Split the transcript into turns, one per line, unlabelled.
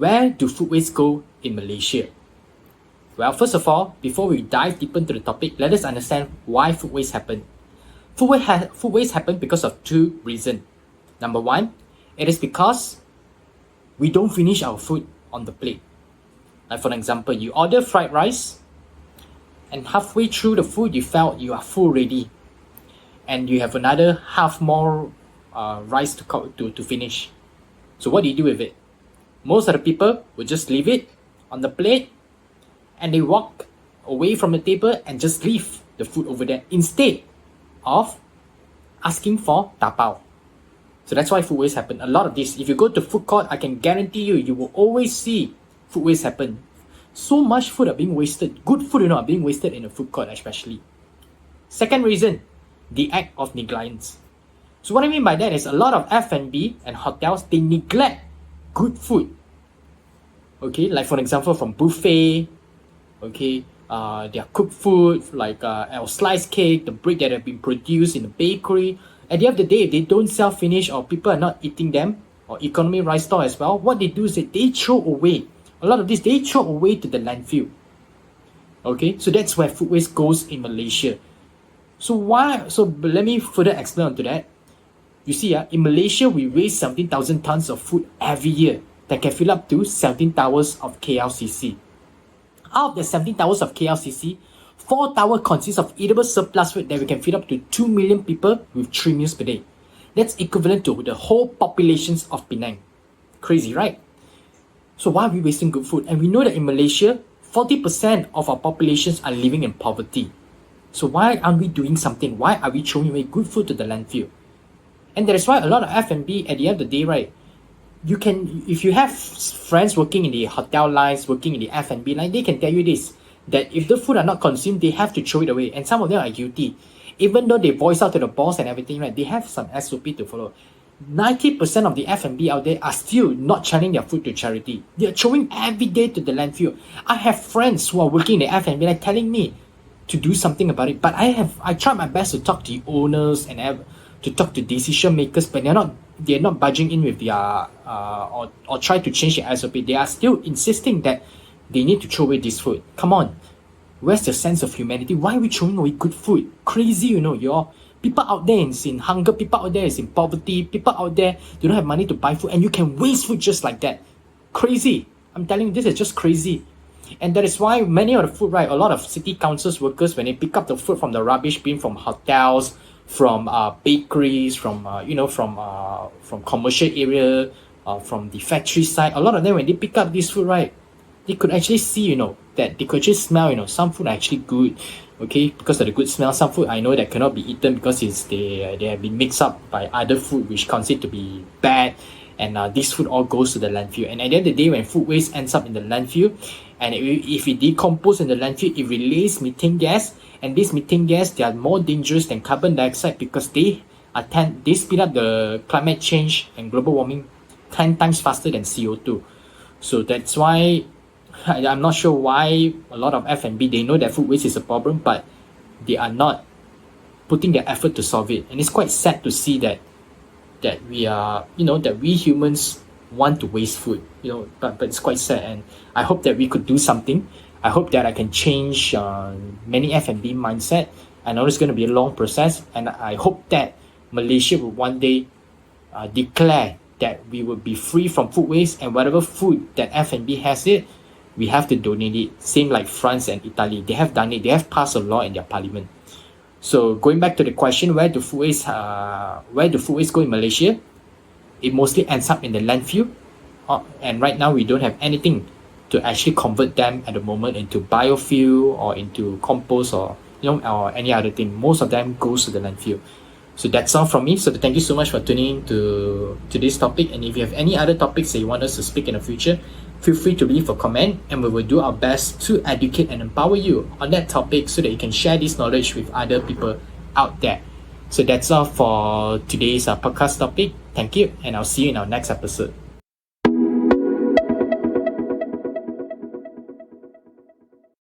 Where do food waste go in Malaysia? Well, first of all, before we dive deeper into the topic, let us understand why food waste happen. Food waste happen because of two reasons. Number one, it is because we don't finish our food on the plate. Like for example, you order fried rice, and halfway through the food, you felt you are full already, and you have another half more rice to finish. So what do you do with it? Most of the people would just leave it on the plate, and they walk away from the table and just leave the food over there instead of asking for tapao. So that's why food waste happen. A lot of this, if you go to food court, I can guarantee you will always see food waste happen. So much food are being wasted. Good food are being wasted in a food court especially. Second reason, the act of negligence. So what I mean by that is a lot of F&B and hotels, they neglect good food. Okay, like for example from buffet, okay, their cooked food like or sliced cake, the bread that have been produced in the bakery. At the end of the day, if they don't sell finish or people are not eating them, or economy rice store as well, what they do is that they throw away. A lot of this, they throw away to the landfill. Okay, so that's where food waste goes in Malaysia. So let me further explain onto that. You see, in Malaysia, we waste 17,000 tons of food every year that can fill up to 17 towers of KLCC. Out of the 17 towers of KLCC, 4 towers consist of eatable surplus food that we can feed up to 2 million people with 3 meals per day. That's equivalent to the whole populations of Penang. Crazy, right? So why are we wasting good food? And we know that in Malaysia, 40% of our populations are living in poverty. So why aren't we doing something? Why are we throwing away good food to the landfill? And that is why a lot of F&B at the end of the day, right? You can, if you have friends working in the hotel lines, working in the F&B line, they can tell you this, that if the food are not consumed, they have to throw it away. And some of them are guilty. Even though they voice out to the boss and everything, right? They have some SOP to follow. 90% of the F&B out there are still not channeling their food to charity. They are throwing every day to the landfill. I have friends who are working in the F&B line telling me to do something about it. But I tried my best to talk to the owners and to talk to decision makers, but they're not budging in with their or try to change their SOP. They are still insisting that they need to throw away this food. Come on, where's the sense of humanity? Why are we throwing away good food? Crazy, you're people out there is in hunger, people out there is in poverty, people out there do not have money to buy food, and you can waste food just like that. Crazy. I'm telling you, this is just crazy. And that is why many of the food, right, a lot of city councils workers, when they pick up the food from the rubbish bin, from hotels, from bakeries, from commercial area, from the factory side, a lot of them, when they pick up this food, right, they could actually see, that they could actually smell, some food are actually good, okay, because of the good smell. Some food I know that cannot be eaten because they have been mixed up by other food which considered to be bad, and this food all goes to the landfill. And at the end of the day, when food waste ends up in the landfill, and if it decomposes in the landfill, it releases methane gas, and this methane gas, they are more dangerous than carbon dioxide because they speed up the climate change and global warming 10 times faster than CO2. So that's why I'm not sure why a lot of F&B, they know that food waste is a problem, but they are not putting their effort to solve it. And it's quite sad to see that we are, that we humans want to waste food, but it's quite sad. And I hope that we could do something. I hope that I can change many F&B mindset. I know it's going to be a long process, and I hope that Malaysia will one day declare that we will be free from food waste, and whatever food that F&B has it, we have to donate it. Same like France and Italy, they have done it. They have passed a law in their parliament. So going back to the question, where do food waste go in Malaysia? It mostly ends up in the landfill, and right now we don't have anything to actually convert them at the moment into biofuel or into compost or or any other thing. Most of them goes to the landfill. So that's all from me. So thank you so much for tuning in to this topic. And if you have any other topics that you want us to speak in the future, feel free to leave a comment, and we will do our best to educate and empower you on that topic so that you can share this knowledge with other people out there. So that's all for today's podcast topic. Thank you, and I'll see you in our next episode.